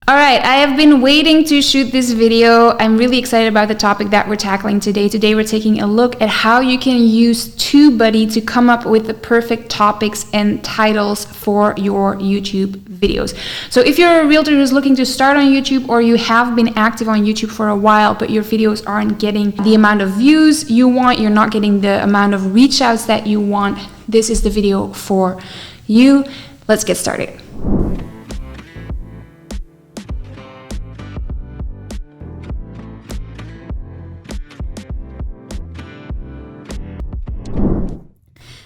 All right, I have been waiting to shoot this video. I'm really excited about the topic that we're tackling today. Today we're taking a look at how you can use TubeBuddy to come up with the perfect topics and titles for your YouTube videos. So if you're a realtor who's looking to start on YouTube, or you have been active on YouTube for a while, but your videos aren't getting the amount of views you want, you're not getting the amount of reach outs that you want, this is the video for you. Let's get started.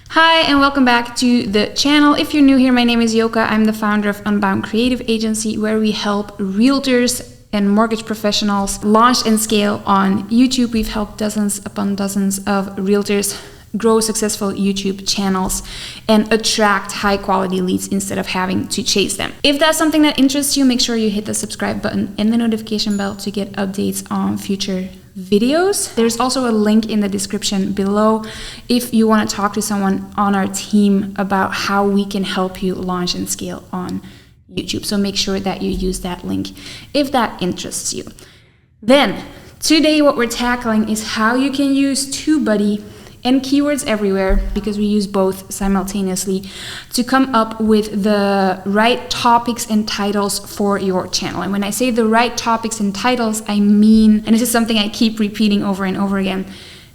Hi, and welcome back to the channel. If you're new here, my name is Yoka. I'm the founder of Unbound Creative Agency, where we help realtors and mortgage professionals launch and scale on YouTube. We've helped dozens upon dozens of realtors grow successful YouTube channels and attract high quality leads instead of having to chase them. If that's something that interests you, make sure you hit the subscribe button and the notification bell to get updates on future videos. There's also a link in the description below if you want to talk to someone on our team about how we can help you launch and scale on YouTube. So make sure that you use that link if that interests you. Then today what we're tackling is how you can use TubeBuddy and Keywords Everywhere, because we use both simultaneously, to come up with the right topics and titles for your channel. And when I say the right topics and titles, I mean, and this is something I keep repeating over and over again,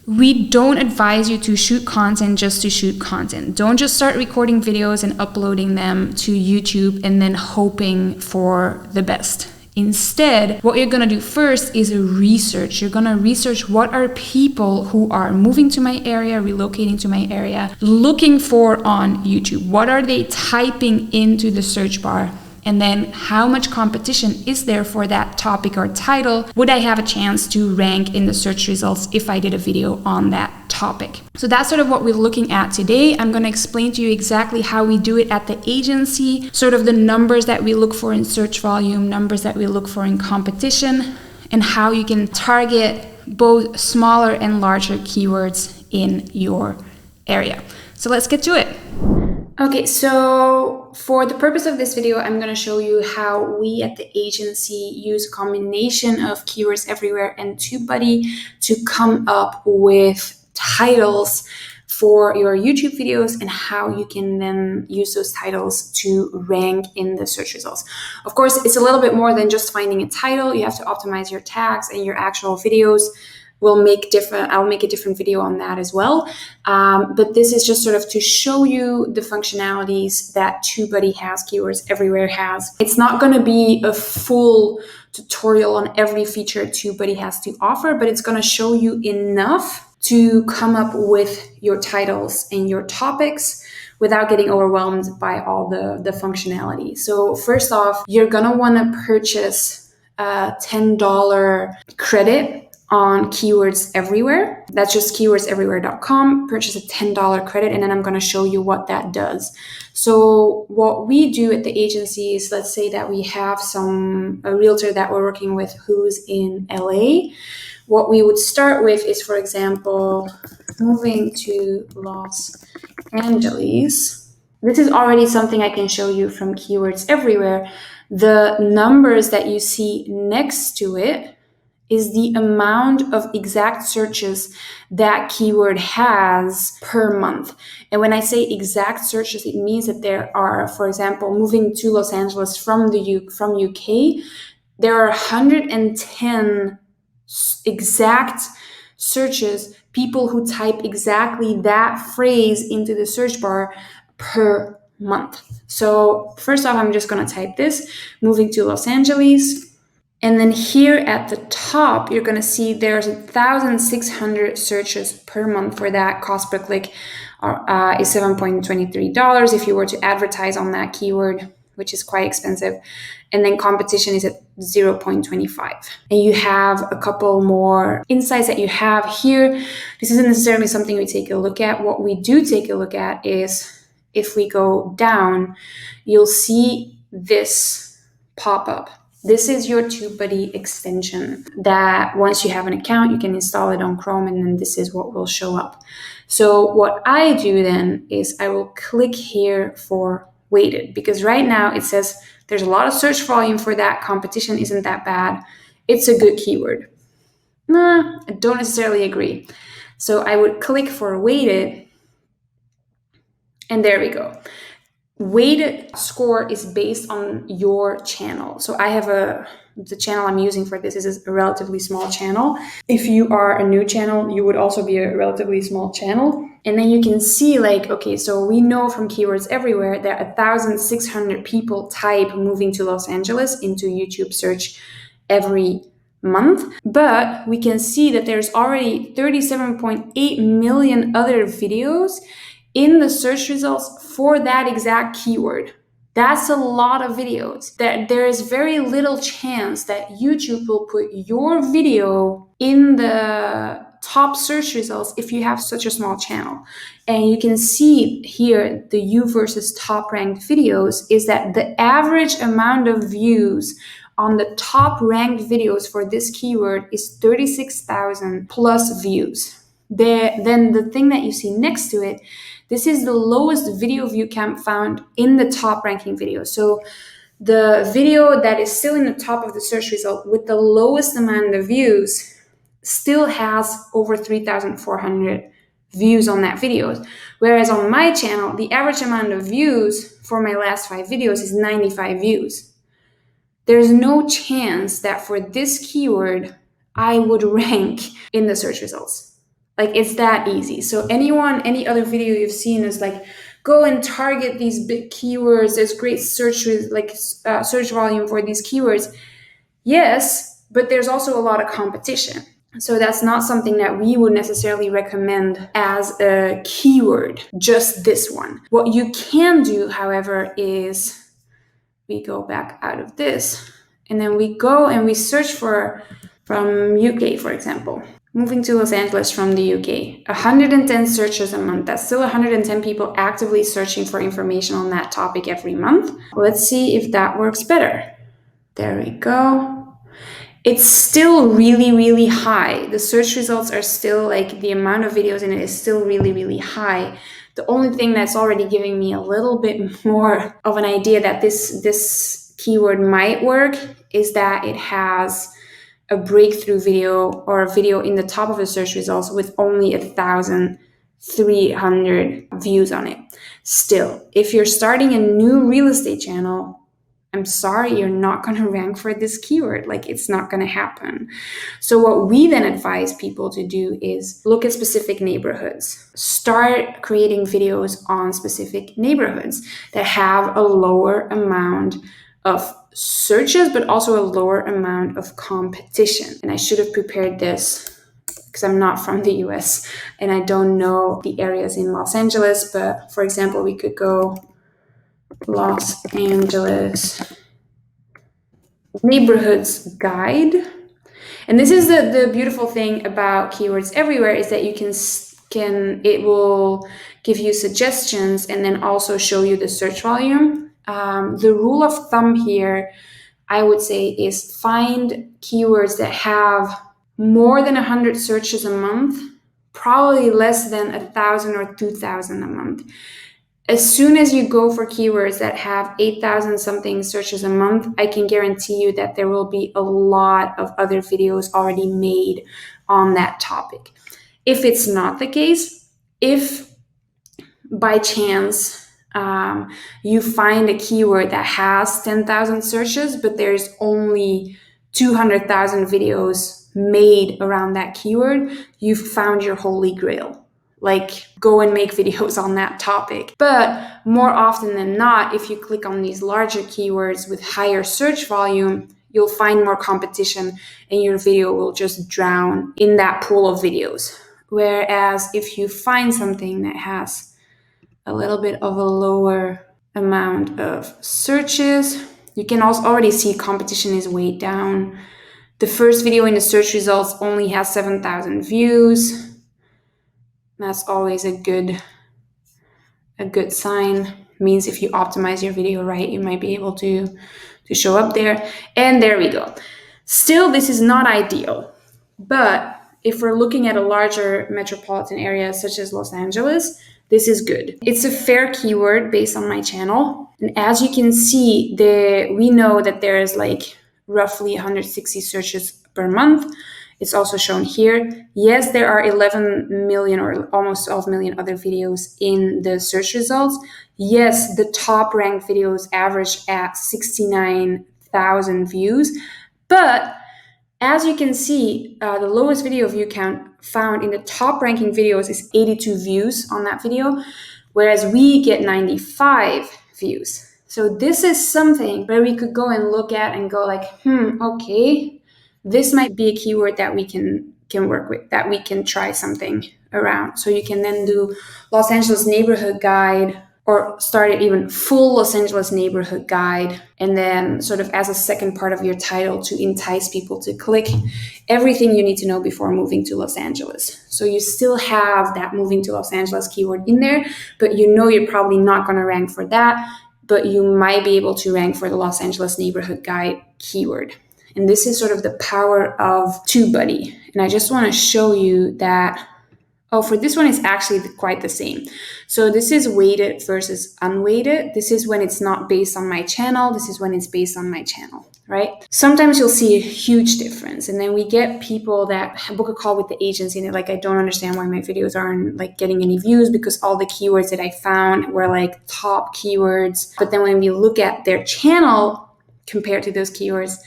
we don't advise you to shoot content just to shoot content. Don't just start recording videos and uploading them to YouTube and then hoping for the best. Instead, what you're gonna do first is research. You're gonna research what are people who are moving to my area, relocating to my area, looking for on YouTube. What are they typing into the search bar? And then how much competition is there for that topic or title? Would I have a chance to rank in the search results if I did a video on that topic? So that's sort of what we're looking at today. I'm going to explain to you exactly how we do it at the agency, sort of the numbers that we look for in search volume, numbers that we look for in competition, and how you can target both smaller and larger keywords in your area. So let's get to it. Okay, so for the purpose of this video, I'm going to show you how we at the agency use a combination of Keywords Everywhere and TubeBuddy to come up with titles for your YouTube videos and how you can then use those titles to rank in the search results. Of course, it's a little bit more than just finding a title. You have to optimize your tags and your actual videos. I'll make a different video on that as well. But this is just sort of to show you the functionalities that TubeBuddy has, Keywords Everywhere has. It's not going to be a full tutorial on every feature TubeBuddy has to offer, but it's going to show you enough to come up with your titles and your topics without getting overwhelmed by all the functionality. So first off, you're going to want to purchase a $10 credit on Keywords Everywhere. That's just keywordseverywhere.com. Purchase a $10 credit, and then I'm going to show you what that does. So what we do at the agency is, let's say that we have a realtor that we're working with who's in LA. What we would start with is, for example, moving to Los Angeles. This is already something I can show you from Keywords Everywhere. The numbers that you see next to it is the amount of exact searches that keyword has per month. And when I say exact searches, it means that there are, for example, moving to Los Angeles from UK, there are 110 exact searches, people who type exactly that phrase into the search bar per month. So first off, I'm just gonna type this, moving to Los Angeles. And then here at the top, you're going to see there's 1,600 searches per month for that. Cost per click is $7.23 if you were to advertise on that keyword, which is quite expensive. And then competition is at 0.25. And you have a couple more insights that you have here. This isn't necessarily something we take a look at. What we do take a look at is if we go down, you'll see this pop up. This is your TubeBuddy extension that once you have an account, you can install it on Chrome, and then this is what will show up. So what I do then is I will click here for Unweighted, because right now it says there's a lot of search volume for that, competition isn't that bad, it's a good keyword. Nah, I don't necessarily agree. So I would click for weighted, and there we go. Weighted score is based on your channel. So I have the channel I'm using for this is a relatively small channel. If you are a new channel, you would also be a relatively small channel. And then you can see like, okay, so we know from Keywords Everywhere that 1,600 people type moving to Los Angeles into YouTube search every month. But we can see that there's already 37.8 million other videos in the search results for that exact keyword. That's a lot of videos. That there is very little chance that YouTube will put your video in the top search results if you have such a small channel. And you can see here the you versus top ranked videos is that the average amount of views on the top ranked videos for this keyword is 36,000 plus views. Then the thing that you see next to it, this is the lowest video view count found in the top ranking video. So the video that is still in the top of the search result with the lowest amount of views still has over 3,400 views on that video. Whereas on my channel, the average amount of views for my last 5 videos is 95 views. There's no chance that for this keyword, I would rank in the search results. Like, it's that easy. So any other video you've seen is like, go and target these big keywords. There's great search volume for these keywords. Yes, but there's also a lot of competition. So that's not something that we would necessarily recommend as a keyword, just this one. What you can do, however, is we go back out of this and then we go and we search for from UK, for example. Moving to Los Angeles from the UK, 110 searches a month. That's still 110 people actively searching for information on that topic every month. Let's see if that works better. There we go. It's still really, really high. The search results are still like the amount of videos in it is still really, really high. The only thing that's already giving me a little bit more of an idea that this keyword might work is that it has a breakthrough video or a video in the top of the search results with only 1,300 views on it. Still, if you're starting a new real estate channel, I'm sorry, you're not going to rank for this keyword. Like, it's not going to happen. So what we then advise people to do is look at specific neighborhoods. Start creating videos on specific neighborhoods that have a lower amount of searches, but also a lower amount of competition. And I should have prepared this because I'm not from the US and I don't know the areas in Los Angeles. But for example, we could go Los Angeles neighborhoods guide. And this is the beautiful thing about Keywords Everywhere is that you it will give you suggestions and then also show you the search volume. The rule of thumb here, I would say, is find keywords that have more than 100 searches a month, probably less than 1,000 or 2,000 a month. As soon as you go for keywords that have 8,000 something searches a month, I can guarantee you that there will be a lot of other videos already made on that topic. If it's not the case, if by chance you find a keyword that has 10,000 searches, but there's only 200,000 videos made around that keyword, you've found your holy grail. Like, go and make videos on that topic. But more often than not, if you click on these larger keywords with higher search volume, you'll find more competition and your video will just drown in that pool of videos. Whereas if you find something that has a little bit of a lower amount of searches, you can also already see competition is way down. The first video in the search results only has 7,000 views. That's always a good sign. Means if you optimize your video right, you might be able to show up there. And there we go. Still, this is not ideal. But if we're looking at a larger metropolitan area such as Los Angeles, this is good. It's a fair keyword based on my channel. And as you can see, we know that there is like roughly 160 searches per month. It's also shown here. Yes, there are 11 million or almost 12 million other videos in the search results. Yes, the top ranked videos average at 69,000 views. But as you can see, the lowest video view count found in the top ranking videos is 82 views on that video, whereas we get 95 views. So this is something where we could go and look at and go like, okay, this might be a keyword that we can work with, that we can try something around. So you can then do Los Angeles neighborhood guide, or start it even full Los Angeles neighborhood guide, and then sort of as a second part of your title to entice people to click everything you need to know before moving to Los Angeles. So you still have that moving to Los Angeles keyword in there, but you know you're probably not going to rank for that, but you might be able to rank for the Los Angeles neighborhood guide keyword. And this is sort of the power of TubeBuddy. And I just want to show you that. Oh, for this one, it's actually quite the same. So this is weighted versus unweighted. This is when it's not based on my channel. This is when it's based on my channel, right? Sometimes you'll see a huge difference. And then we get people that book a call with the agency and they're like, I don't understand why my videos aren't like getting any views because all the keywords that I found were like top keywords. But then when we look at their channel compared to those keywords,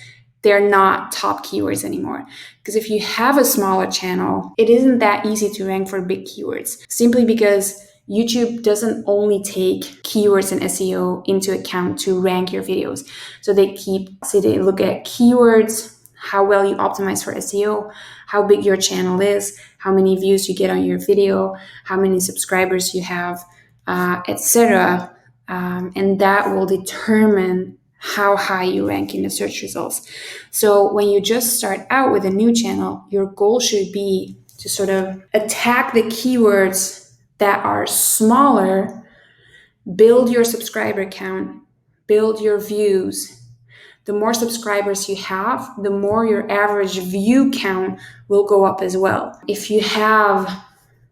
they're not top keywords anymore. Because if you have a smaller channel, it isn't that easy to rank for big keywords, simply because YouTube doesn't only take keywords and SEO into account to rank your videos. So they look at keywords, how well you optimize for SEO, how big your channel is, how many views you get on your video, how many subscribers you have, etc. And that will determine how high you rank in the search results. So when you just start out with a new channel, your goal should be to sort of attack the keywords that are smaller, build your subscriber count, build your views. The more subscribers you have, the more your average view count will go up as well. If you have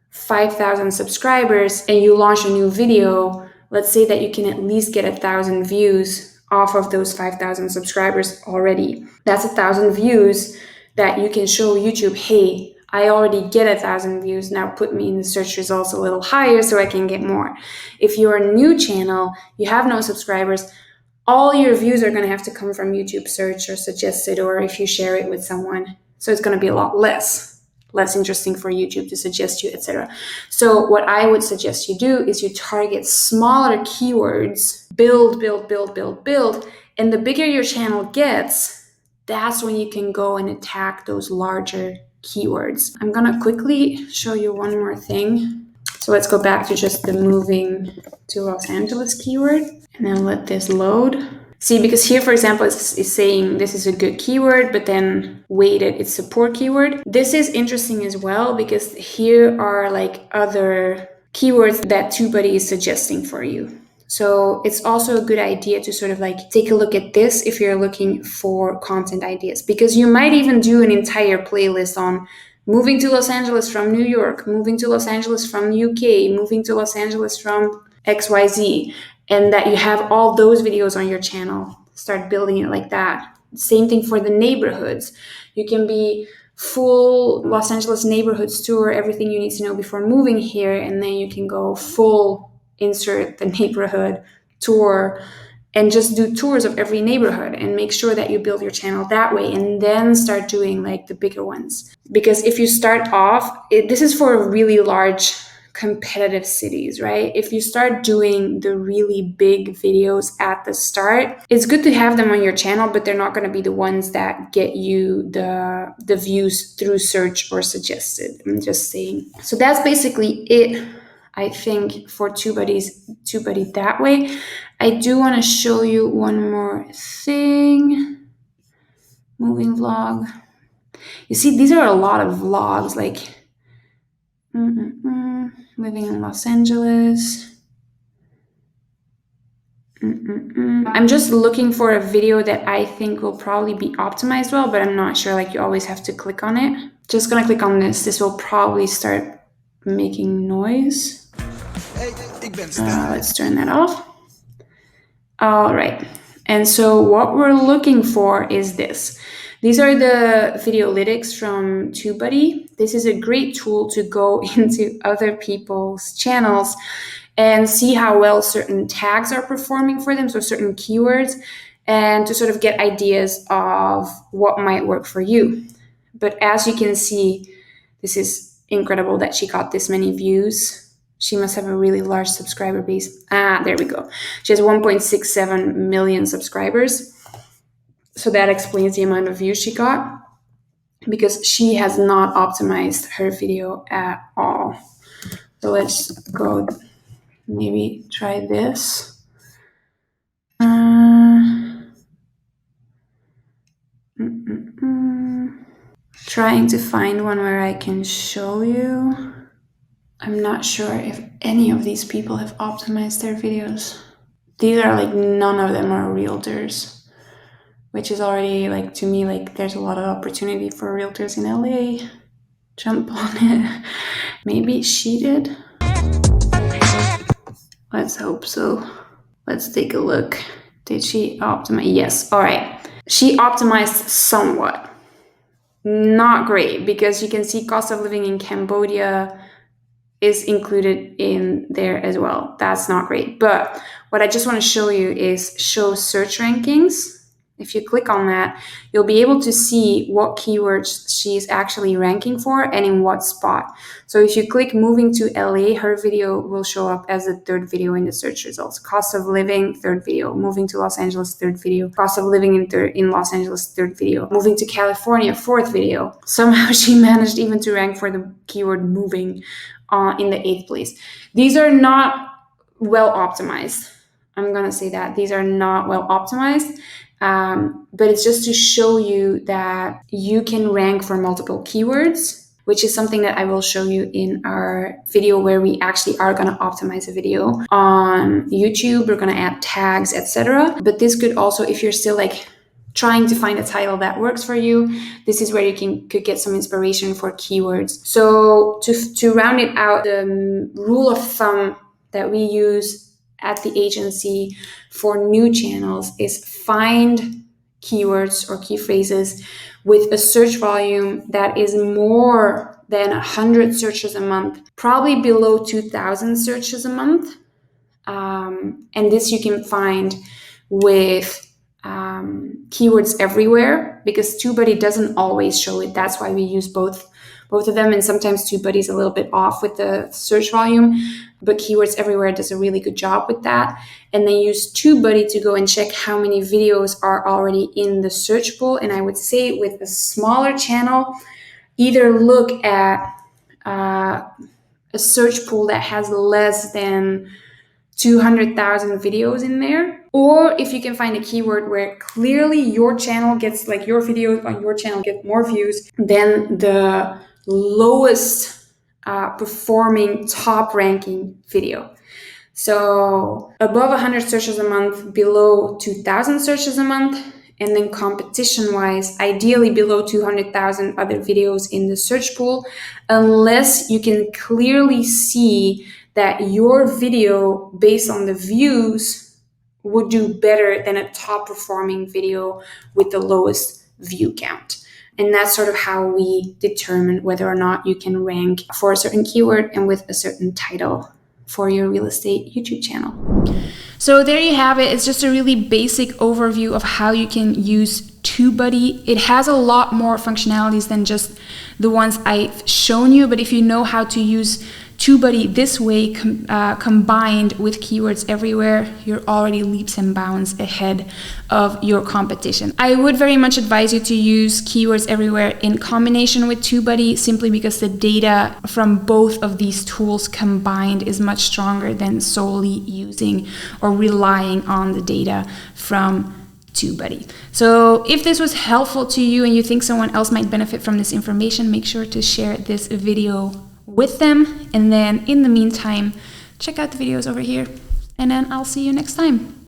5,000 subscribers and you launch a new video, let's say that you can at least get 1,000 views off of those 5,000 subscribers already. That's 1,000 views that you can show YouTube, hey, I already get 1,000 views. Now put me in the search results a little higher so I can get more. If you're a new channel, you have no subscribers, all your views are going to have to come from YouTube search or suggested, or if you share it with someone. So it's going to be a lot less interesting for YouTube to suggest you, etc. So what I would suggest you do is you target smaller keywords, build. And the bigger your channel gets, that's when you can go and attack those larger keywords. I'm gonna quickly show you one more thing. So let's go back to just the moving to Los Angeles keyword and then let this load. See, because here, for example, it's saying this is a good keyword, but then weighted, it's a poor keyword. This is interesting as well because here are like other keywords that TubeBuddy is suggesting for you. So it's also a good idea to sort of like take a look at this if you're looking for content ideas, because you might even do an entire playlist on moving to Los Angeles from New York, moving to Los Angeles from UK, moving to Los Angeles from XYZ, and that you have all those videos on your channel. Start building it like that. Same thing for the neighborhoods. You can be full Los Angeles neighborhoods tour, everything you need to know before moving here, and then you can go full insert the neighborhood tour and just do tours of every neighborhood and make sure that you build your channel that way, and then start doing like the bigger ones. Because if you start off, this is for really large competitive cities, right? If you start doing the really big videos at the start, it's good to have them on your channel, but they're not going to be the ones that get you the views through search or suggested. I'm just saying. So that's basically it, I think, for TubeBuddy that way. I do want to show you one more thing. Moving vlog. You see, these are a lot of vlogs, like living in Los Angeles. I'm just looking for a video that I think will probably be optimized well, but I'm not sure. Like, you always have to click on it. Just gonna click on this. This will probably start making noise. Let's turn that off. All right. And so what we're looking for is this. These are the videolytics from TubeBuddy. This is a great tool to go into other people's channels and see how well certain tags are performing for them, so certain keywords, and to sort of get ideas of what might work for you. But as you can see, this is incredible that she got this many views. She must have a really large subscriber base. There we go. She has 1.67 million subscribers. So that explains the amount of views she got, because she has not optimized her video at all. So let's go maybe try this. Trying to find one where I can show you. I'm not sure if any of these people have optimized their videos. These are like, none of them are realtors, which is already like, to me, like there's a lot of opportunity for realtors in LA. Jump on it. Maybe she did. Let's hope so. Let's take a look. Did she optimize? Yes. All right. She optimized somewhat. Not great, because you can see cost of living in Cambodia is included in there as well. That's not great. But what I just want to show you is show search rankings. If you click on that, you'll be able to see what keywords she's actually ranking for and in what spot. So if you click moving to LA, her video will show up as the third video in the search results. Cost of living, third video. Moving to Los Angeles, third video. Cost of living in Los Angeles, third video. Moving to California, fourth video. Somehow she managed even to rank for the keyword moving in the 8th place. These are not well optimized. I'm gonna say that these are not well optimized. But it's just to show you that you can rank for multiple keywords, which is something that I will show you in our video where we actually are going to optimize a video on YouTube. We're going to add tags, etc. But this could also, if you're still like trying to find a title that works for you, this is where you could get some inspiration for keywords. So to round it out, the rule of thumb that we use at the agency for new channels is find keywords or key phrases with a search volume that is more than 100 searches a month, probably below 2,000 searches a month. And this you can find with keywords everywhere, because TubeBuddy doesn't always show it. That's why we use both of them, and sometimes TubeBuddy is a little bit off with the search volume, but Keywords Everywhere does a really good job with that. And they use TubeBuddy to go and check how many videos are already in the search pool. And I would say with a smaller channel, either look at a search pool that has less than 200,000 videos in there, or if you can find a keyword where clearly your channel gets, like your videos on your channel get more views than the lowest performing top ranking video. So above 100 searches a month, below 2,000 searches a month, and then competition wise, ideally below 200,000 other videos in the search pool, unless you can clearly see that your video based on the views would do better than a top performing video with the lowest view count. And that's sort of how we determine whether or not you can rank for a certain keyword and with a certain title for your real estate YouTube channel. So there you have it. It's just a really basic overview of how you can use TubeBuddy. It has a lot more functionalities than just the ones I've shown you, but if you know how to use TubeBuddy this way combined with Keywords Everywhere, you're already leaps and bounds ahead of your competition. I would very much advise you to use Keywords Everywhere in combination with TubeBuddy, simply because the data from both of these tools combined is much stronger than solely using or relying on the data from TubeBuddy. So if this was helpful to you and you think someone else might benefit from this information, make sure to share this video with them. And then in the meantime, check out the videos over here, and then I'll see you next time.